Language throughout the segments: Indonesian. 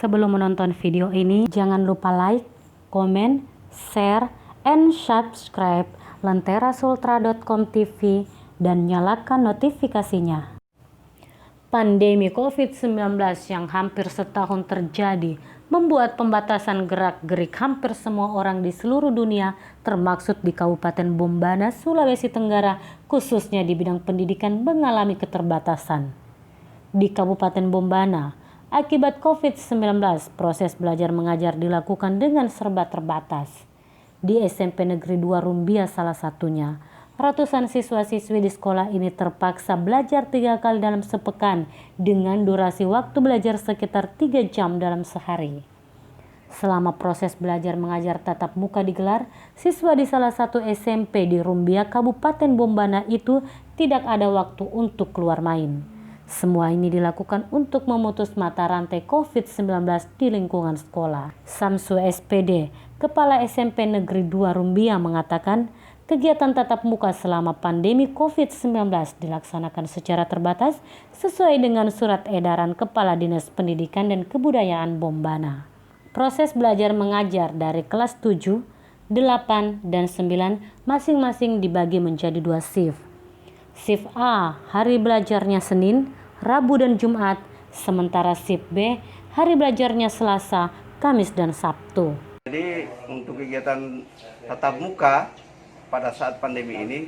Sebelum menonton video ini, jangan lupa like, komen, share, and subscribe lenterasultra.com TV dan nyalakan notifikasinya. Pandemi COVID-19 yang hampir setahun terjadi membuat pembatasan gerak-gerik hampir semua orang di seluruh dunia, termasuk di Kabupaten Bombana, Sulawesi Tenggara, khususnya di bidang pendidikan mengalami keterbatasan. Di Kabupaten Bombana, akibat COVID-19, proses belajar mengajar dilakukan dengan serba terbatas. Di SMP Negeri 2 Rumbia salah satunya, ratusan siswa-siswi di sekolah ini terpaksa belajar 3 kali dalam sepekan dengan durasi waktu belajar sekitar 3 jam dalam sehari. Selama proses belajar mengajar tatap muka digelar, siswa di salah satu SMP di Rumbia, Kabupaten Bombana itu tidak ada waktu untuk keluar main. Semua ini dilakukan untuk memutus mata rantai COVID-19 di lingkungan sekolah. Samsu SPD, Kepala SMP Negeri 2 Rumbia mengatakan, kegiatan tatap muka selama pandemi COVID-19 dilaksanakan secara terbatas sesuai dengan surat edaran Kepala Dinas Pendidikan dan Kebudayaan Bombana. Proses belajar mengajar dari kelas 7, 8, dan 9 masing-masing dibagi menjadi 2 shift. Shift A, hari belajarnya Senin, Rabu dan Jumat, sementara shift B, hari belajarnya Selasa, Kamis dan Sabtu. Jadi untuk kegiatan tatap muka pada saat pandemi ini,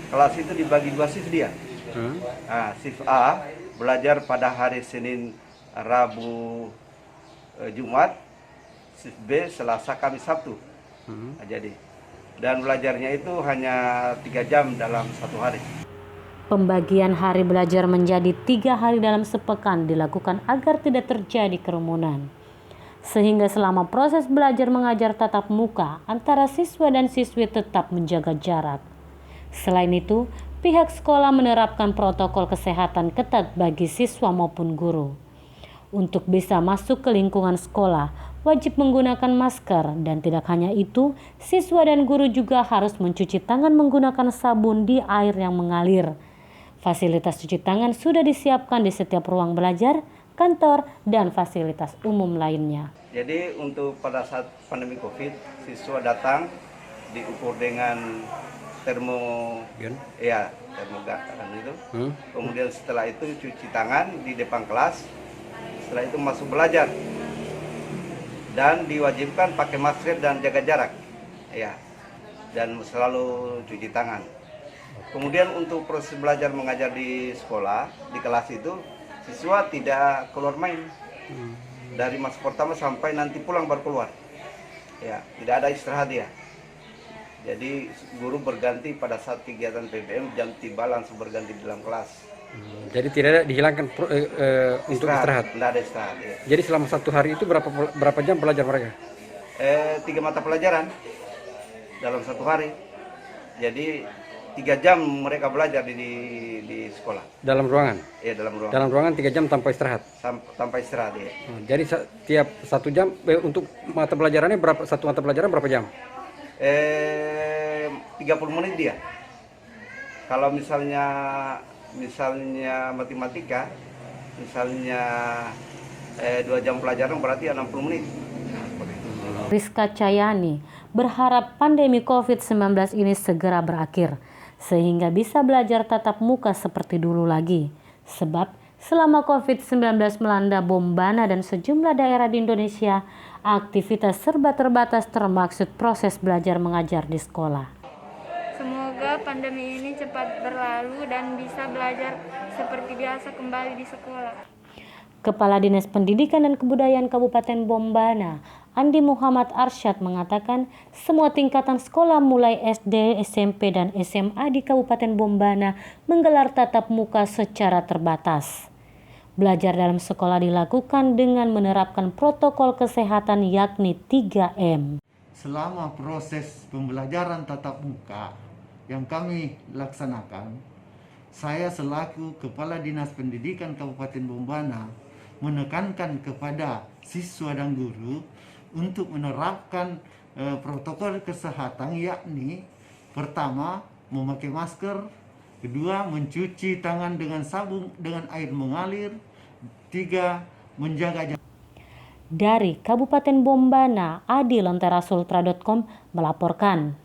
kelas itu dibagi 2 shift dia. Shift A belajar pada hari Senin, Rabu, Jumat, shift B Selasa, Kamis, Sabtu. Jadi dan belajarnya itu hanya 3 jam dalam 1 hari. Pembagian hari belajar menjadi 3 hari dalam sepekan dilakukan agar tidak terjadi kerumunan. Sehingga selama proses belajar mengajar tatap muka, antara siswa dan siswi tetap menjaga jarak. Selain itu, pihak sekolah menerapkan protokol kesehatan ketat bagi siswa maupun guru. Untuk bisa masuk ke lingkungan sekolah, wajib menggunakan masker, dan tidak hanya itu, siswa dan guru juga harus mencuci tangan menggunakan sabun di air yang mengalir. Fasilitas cuci tangan sudah disiapkan di setiap ruang belajar, kantor, dan fasilitas umum lainnya. Jadi untuk pada saat pandemi COVID, siswa datang diukur dengan termogan itu. Kemudian setelah itu cuci tangan di depan kelas. Setelah itu masuk belajar. Dan diwajibkan pakai masker dan jaga jarak. Ya. Dan selalu cuci tangan. Kemudian untuk proses belajar mengajar di sekolah, di kelas itu, siswa tidak keluar main. Dari masa pertama sampai nanti pulang baru keluar. Ya, tidak ada istirahat ya. Jadi guru berganti pada saat kegiatan PBM, jam tiba langsung berganti di dalam kelas. Jadi tidak ada dihilangkan untuk istirahat? Tidak ada istirahat ya. Jadi selama 1 hari itu berapa jam belajar mereka? 3 mata pelajaran dalam 1 hari. Jadi 3 jam mereka belajar di sekolah. Dalam ruangan? Iya, dalam ruangan. Dalam ruangan 3 jam tanpa istirahat? Tanpa istirahat, ya. Jadi setiap 1 jam, untuk mata pelajarannya satu mata pelajaran berapa jam? 30 menit dia. Kalau misalnya matematika, misalnya 2 jam pelajaran berarti 60 menit. Rizka Cayani berharap pandemi COVID-19 ini segera berakhir, sehingga bisa belajar tatap muka seperti dulu lagi. Sebab selama COVID-19 melanda Bombana dan sejumlah daerah di Indonesia, aktivitas serba terbatas termaksud proses belajar mengajar di sekolah. Semoga pandemi ini cepat berlalu dan bisa belajar seperti biasa kembali di sekolah. Kepala Dinas Pendidikan dan Kebudayaan Kabupaten Bombana, Andi Muhammad Arsyad mengatakan semua tingkatan sekolah mulai SD, SMP, dan SMA di Kabupaten Bombana menggelar tatap muka secara terbatas. Belajar dalam sekolah dilakukan dengan menerapkan protokol kesehatan yakni 3M. Selama proses pembelajaran tatap muka yang kami laksanakan, saya selaku Kepala Dinas Pendidikan Kabupaten Bombana menekankan kepada siswa dan guru untuk menerapkan protokol kesehatan, yakni pertama memakai masker, kedua mencuci tangan dengan sabun dengan air mengalir, tiga menjaga jarak. Dari Kabupaten Bombana, Adi Lenterasultra.com melaporkan.